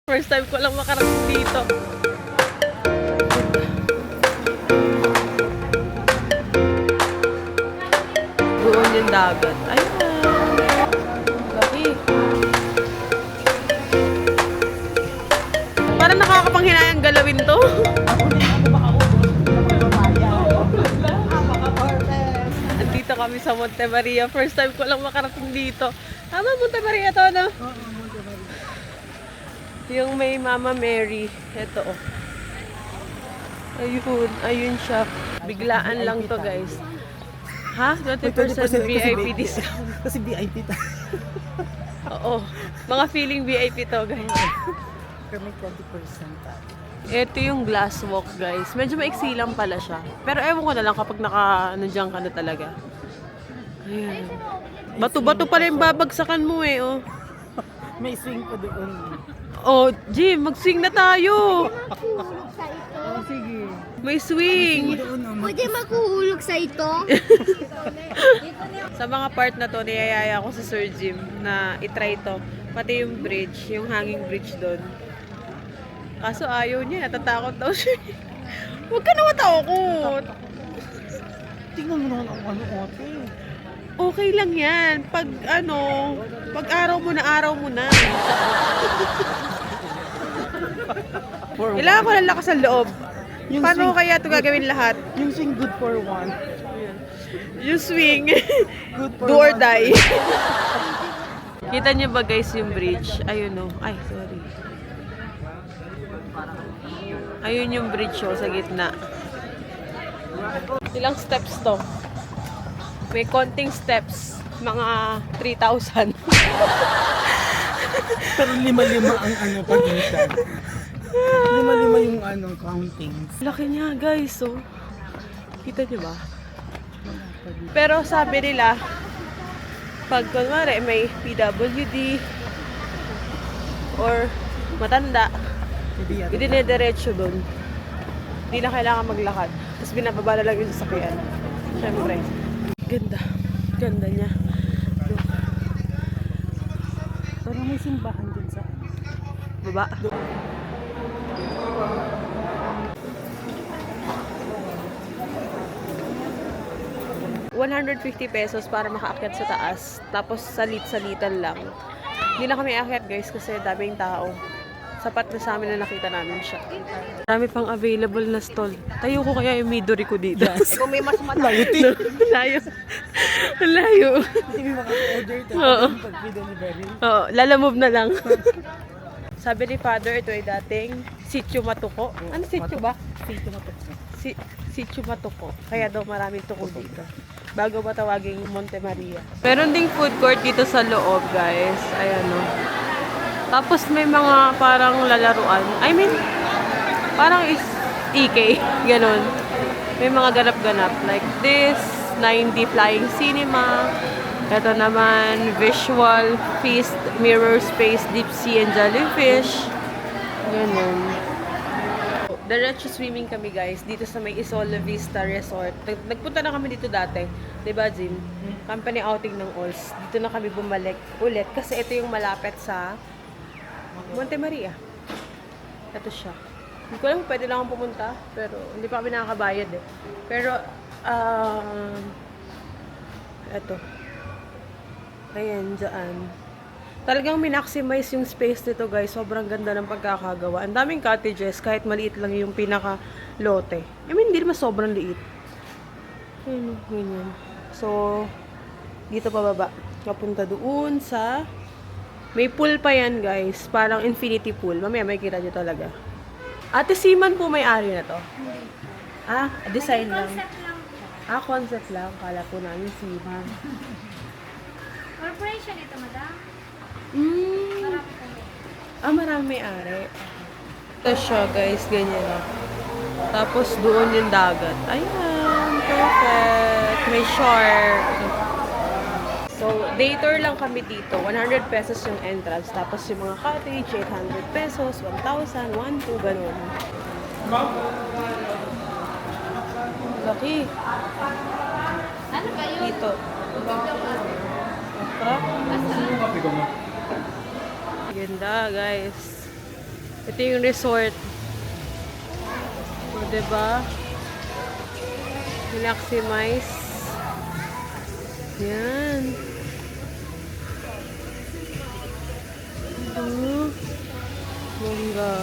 First time ko lang makarating dito. Doon yung dagat. Ayan. Laki. Parang nakakapanghinayang galawin to. Andito kami sa Monte Maria. First time ko lang makarating dito. Tama, Monte Maria to, no? Yung may Mama Mary. Ito, oh. Ayun, ayun siya. Biglaan lang to, guys. Ha? 20% VIP discount. Kasi VIP ta. Oo. Mga feeling VIP to, guys. Pero may 20% ta. Ito yung glass walk, guys. Medyo maiksi lang pala siya. Pero ewan ko na lang kapag nandiyan ka na talaga. Ayan. Bato-bato pala yung babagsakan mo eh, oh. May swing pa doon. Oh, Jim, mag-swing na tayo. Oh, sige. May swing. Pwede maghuhulog sa ito? Sa mga part na to, niyayaya ko sa Sir Jim na itry to. Pati yung bridge, yung hanging bridge doon. Kaso ayaw niya, natatakot daw siya. Huwag ka na matakot. Tingnan mo naman ang ano, ote. Okay lang yan. Pag araw mo na. Kailangan ko ng lakas ng loob. Yung Paano swing- kaya ito gagawin lahat? Yung swing good for one. Yung swing. Good for Do or one. die. Kita niyo ba guys yung bridge? Ayun o. Ay, sorry. Ayun yung bridge oh, sa gitna. Ilang steps to? May konting steps. Mga 3,000. Pero lima-lima ang ano pagitan. Lima-lima yung ano countings. Laki niya guys oh. Kita niyo ba? Pero sabi nila, pag kunwari may PWD or matanda, Hindi hindi na diretso doon. Hindi na kailangan maglakad. Tapos binababa na lang yung sasakyan. Siyempre. Ganda. Ganda niya. Look. Parang may simbahan din sa Baba. ₱150 para makaakyat sa taas. Tapos salit-salitan lang. Hindi na kami aakyat guys kasi daming tao. Sapat na sa amin na nakita namin siya. Marami pang available na stall. Tayo ko kaya yung Midori ko dito. Kung may mas layo. Layo. Layo. Hindi mo maka-order ito. Oo. Pag delivery. Oo, lalamove na lang. Sabi ni Father, ito ay dating Sitio Matuko. Ano sitio ba? Sito matukso. Sitio Matuko. Kaya daw maraming tuko dito. Bago ba tawaging Monte Maria. Meron ding food court dito sa loob, guys. Ayan o. Tapos may mga parang lalaruan. I mean, parang is EK. Ganon. May mga ganap-ganap. Like this, 9D Flying Cinema. Ito naman, Visual Feast, Mirror Space, Deep Sea and Jellyfish. Ganon. Diretso swimming kami guys, dito sa may Isola Vista Resort. Nagpunta na kami dito dati. Diba, Jim? Company outing ng ALS. Dito na kami bumalik ulit kasi ito yung malapit sa Monte Maria. Ito siya. Hindi ko alam kung pwede lang akong pumunta, pero hindi pa kami nakakabayad eh. Pero, ito. Ayan, dyan. Talagang minaximize yung space nito guys. Sobrang ganda ng pagkakagawa. Ang daming cottages, kahit maliit lang yung pinaka-lote. I mean, hindi naman sobrang liit. Ayan, ganyan. So, dito pababa. Kapunta doon sa... May pool pa yan guys. Parang infinity pool. Mamaya may kita nyo talaga. Ate Siman po may-ari na to? Ah, design lang. Ah, concept lang. Kala po namin Siman. Corporation ito, madam. Ah, marami may-ari. Ito siya guys. Ganyan lang. Tapos doon yung dagat. Ayan. Perfect. May shark. So, day tour lang kami dito. ₱100 yung entrance. Tapos yung mga cottage, ₱800, 1,000, 1,200, ganun. Laki. Ano ba yun? Dito. Crap. Ganda, guys. Ito yung resort. O, diba? Maximize. Yan. Bongga.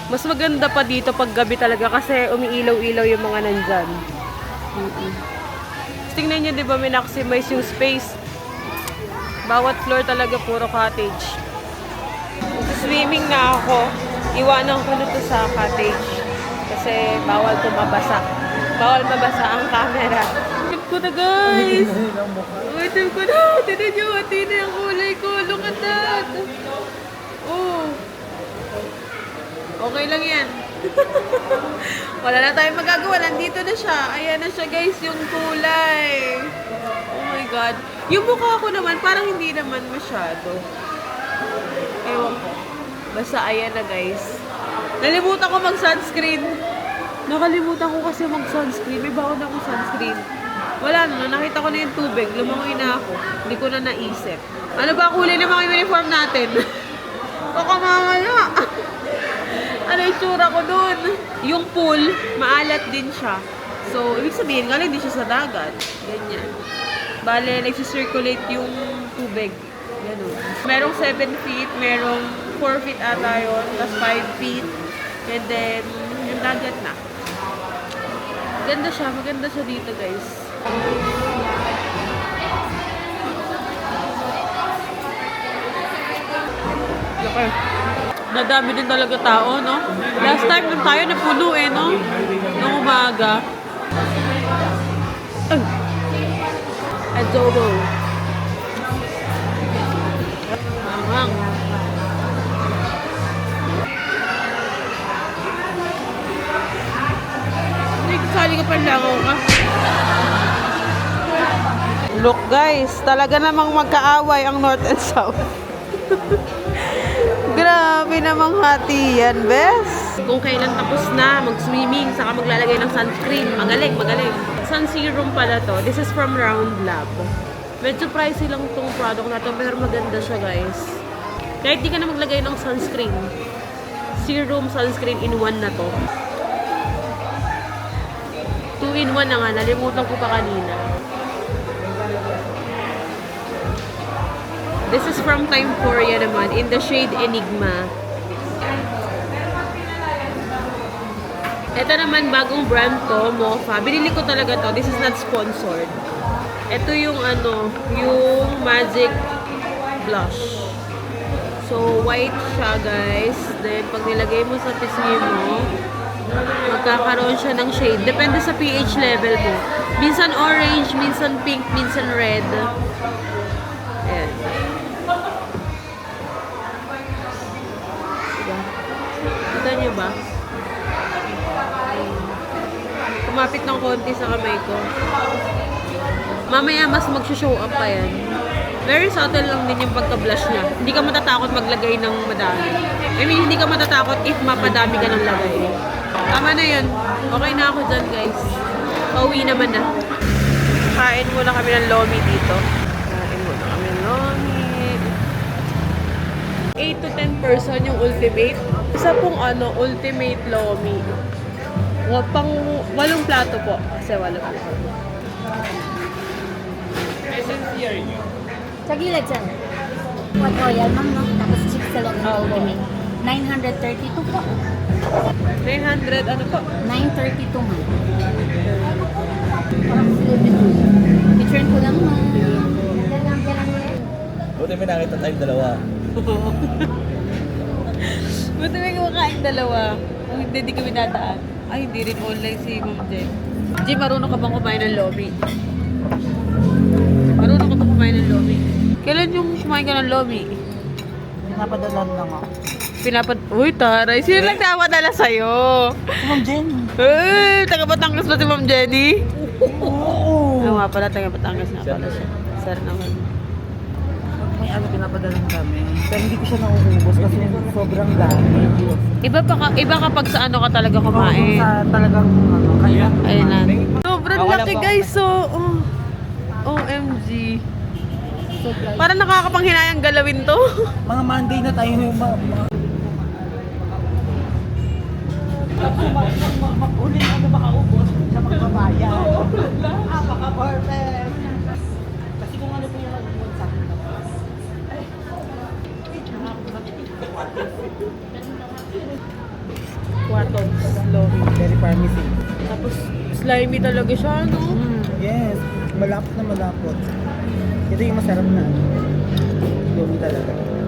Mas maganda pa dito pag gabi talaga kasi umiilaw-ilaw yung mga nandyan. Tingnan nyo, di ba, may-maximize yung space. Bawat floor talaga puro cottage. Swimming na ako. Iwanan ko na to sa cottage. Kasi bawal to mabasa. Bawal mabasa ang camera. Tip ko na, guys! Uy, tip ko na! Tinan nyo, tina yung kulay ko. Look at that! Oh! Okay lang yan. Wala na tayong magagawa. Nandito na siya. Ayan na siya, guys, yung kulay. Oh my God. Yung mukha ko naman, parang hindi naman masyado. Ewan ko. Basta ayan na, guys. Nalimutan ko mag-sunscreen. Nakalimutan ko kasi mag-sunscreen. May baon akong sunscreen. Wala na. Nakita ko na yung tubig. Lumangoy na ako. Hindi ko na naisip. Ano ba kulay ng mga uniform natin? Baka mamaya. Ano yung tsura ko dun? Yung pool, maalat din siya. So, ibig sabihin, galing din siya sa dagat. Ganyan. Bale, nagsisirculate yung tubig. Ganun. Merong 7 feet, merong 4 feet ata yun, tapos 5 feet. And then, yung dagat na. Maganda siya dito, guys. Okay. Nadami din talaga tao, no? Last time nung tayo napuno eh, no? Nung umaga. Ay! Adobo. Mamang. Hindi, kasali ka panlangaw ka. Look guys, talaga namang magkaaway ang North and South. Grabe namang hati yan, bes. Kung kailan tapos na mag-swimming, saka maglalagay ng sunscreen. Magaling, magaling. Sun Serum pala to. This is from Round Lab. Medyo pricey lang tong product na to, pero maganda siya, guys. Kahit di ka na maglagay ng sunscreen. Serum, sunscreen in one na to. 2 in 1 na nga. Nalimutan ko pa kanina. This is from Time Korea naman, in the shade Enigma. Ito naman, bagong brand to, Mocha. Binili ko talaga to. This is not sponsored. Ito yung yung Magic Blush. So, white siya, guys. Then, pag nilagay mo sa pisngi mo, magkakaroon siya ng shade. Depende sa pH level mo. Minsan orange, minsan pink, minsan red. Ayan. Kita niyo ba? Kumapit ng konti sa kamay ko. Mamaya mas mag-show up pa yan. Very subtle lang din yung pagka-blush niya. Hindi ka matatakot maglagay ng madami. I mean, hindi ka matatakot if mapadami ka ng lagay. Tama na yun. Okay na ako dyan, guys. Pauwi naman na. Kain muna kami ng lomi dito. Kain muna kami ng lomi. 8 to 10 person yung ultimate. Isa pong ultimate lomi. Pang 8 plato po. Kasi 8 plato. Sa gilid siya. What royal, ma'am, no? Tapos 6 sa lang Oo. ultimate. 932 po. 900, ano po? 932, ma'am. Picture ko lang, ma'am. Buti may nakita tayong dalawa. Buti may kumakain dalawa. Kung hindi kami dadaan. Ay, hindi rin online si Ma'am Jen. Jen, marunong ka bang kumain ng lomi? Marunong ka bang kumain ng lomi? Kailan yung kumain ka ng lomi? Pinapadalan lang ako. Uy, taray. Sino lang napadala sa'yo? Ma'am Jen. Eh, taga Batangas ba si Ma'am Jenny? Oo. Oo nga pala, taga Batangas na pala siya. Sir naman. May pinapadalan kami. Pero hindi ko siya nauubos kasi sobrang dami. Iba kapag sa ano ka talaga kumain. Sa talagang kaya. Ayun na. Sobrang laki guys, so OMG. Parang nakakapanghinayang galawin to. Mga Monday na tayo Waton, slowly. Very promising. Tapos, slimy talaga siya, no? Yes, malapot na malapot. Ito yung masarap na ano. Lomi talaga.